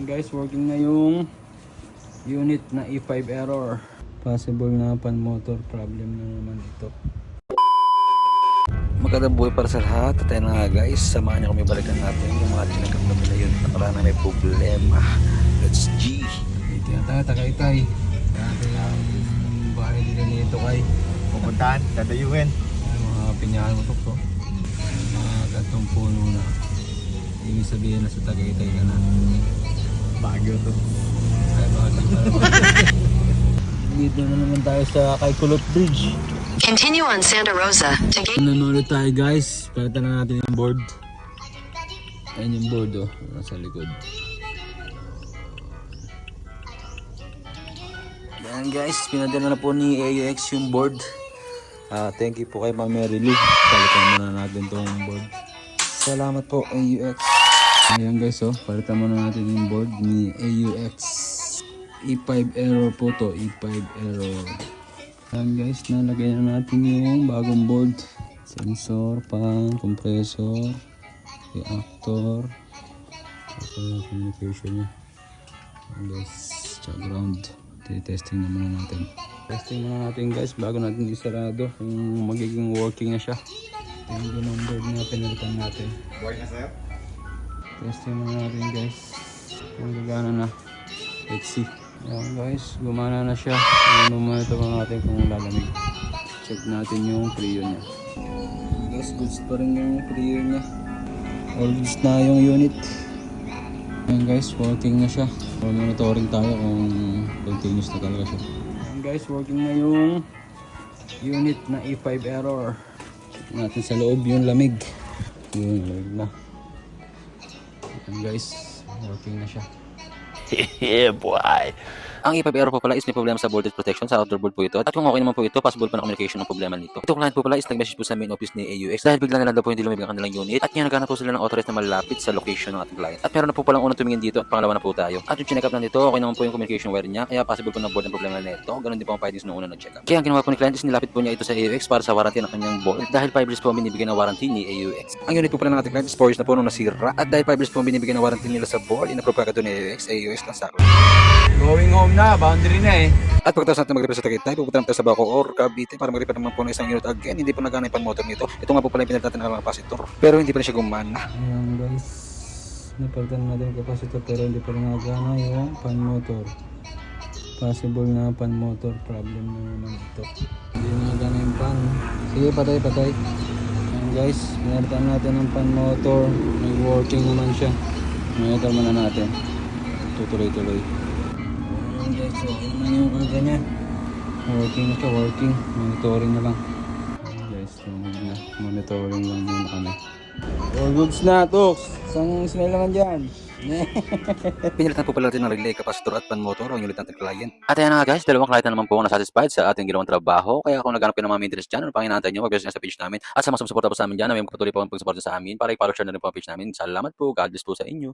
Guys, working na yung unit na E5 error. Possible na pan motor problem na naman ito. Magandang buhay para sa lahat. At ayun na nga guys, samahan niyo kami balikan natin yung mga tinagap na nila yun. Nakaraan na may problema. Let's G. Dito yung Tagaytay. Dati lang bahay nila nito kay Pupuntahan, dadayuin. mga pinyahan mo to. Mga gantong puno na. Ibig sabihin na sa Tagaytay ka na. Baguio to. Ay, bakit dito na naman tayo sa kay Kulot Bridge. Continue on Santa Rosa to gain. Nanonood tayo guys. Palitan na natin yung board. Ayan yung board oh. Nasa likod. Yan guys, pinadala na po ni AUX yung board. Thank you po kay Ma'am Mary Lou. Palitan muna natin tong board. Salamat po AUX. Ayan guys oh. Palitan muna natin yung board ni AUX. E5 error po to. E5 error. Ayan guys, nalagay na natin yung bagong board. Sensor, fan, compressor, reactor, communication niya. Ayan guys, tsaka ground. Testing na muna natin. Testing muna natin guys bago natin isarado kung magiging working na siya. Ito yung board na pinalitan natin. Buhay na sa'yo? Testing muna natin guys kung gagana na. Let's see. Ayan guys, gumana na siya. Ano muna ito natin kung lalamig. Check natin yung preo niya. Guys, goods pa rin yung preo niya. All goods na yung unit. Ayan guys, working na siya. Monitoring tayo kung continuous na talaga siya. Ayan guys, working na yung unit na E5 error. Check natin sa loob yung lamig. Yung lamig na. Ayan guys, working na siya. Yeah boy. Ang E5 error po pala is may problema sa voltage protection sa outdoor board po ito. At kung okay naman po ito, possible pa na communication ng problema nito. Itong client po pala is nag-message po sa main office ni AUX dahil bigla na lang daw po hindi lumibig ang kanilang unit. At ngayon naghanap po sila ng authorized na malapit sa location ng ating client. At meron na po palang unang tumingin dito at pangalawa na po tayo. At yung check up na nito, okay naman po yung communication wire niya. Kaya possible po na board ang problema nito. Ganun din po ang findings nung una nag-check up. Kaya ang ginawa po ni client is nilapit po niya ito sa AUX para sa warranty ng kanyang board. Dahil 5 years po binibigyan ng warranty ni AUX. Ang unit po pala ng ating client is 4 years na po nung nasira. At dahil 5 years po binibigyan ng warranty nila sa board, inapprove agad ni AUX lang sa Going home na, boundary na eh. at pagkatapos natin mag-repair sa Tagaytay, pupunta natin sa Baco or Cavite para mag-repair naman po ng isang unit again. Hindi po nagana yung pan-motor nito. Ito nga po pala yung pinalitan natin ng capacitor. Pero hindi pa rin siya gumana. Ayan guys, napalitan natin yung capacitor pero hindi pa rin nagana yung pan motor. Possible na pan motor problem na naman ito. Hindi na nagana yung pan. Sige, patay. Ayan guys, pinalitan natin ng pan motor. Nag-working naman siya. Monitor muna natin. Tutuloy-tuloy. Ayan guys, so yun na yung karga niya. Working na siya, working. Monitoring na lang. Ayan guys, tumawag na. Monitoring lang muna kami. All goods na, Tox. Isang smell naman dyan. Pinalitan po pala natin ng relay, capacitor at pan-motor ang unit natin client. At ayan na nga guys, dalawang client na naman po ang nasatisfied sa ating ginawang trabaho. Kaya kung naghanap kayo ng mga maintenance dyan, ano pang inaantay nyo, mag-visit sa page namin. At sa mga sumusuporta po sa amin dyan, may patuloy po ang pag-support sa amin para i-follow share na rin po ang page namin. Salamat po, God bless po sa inyo.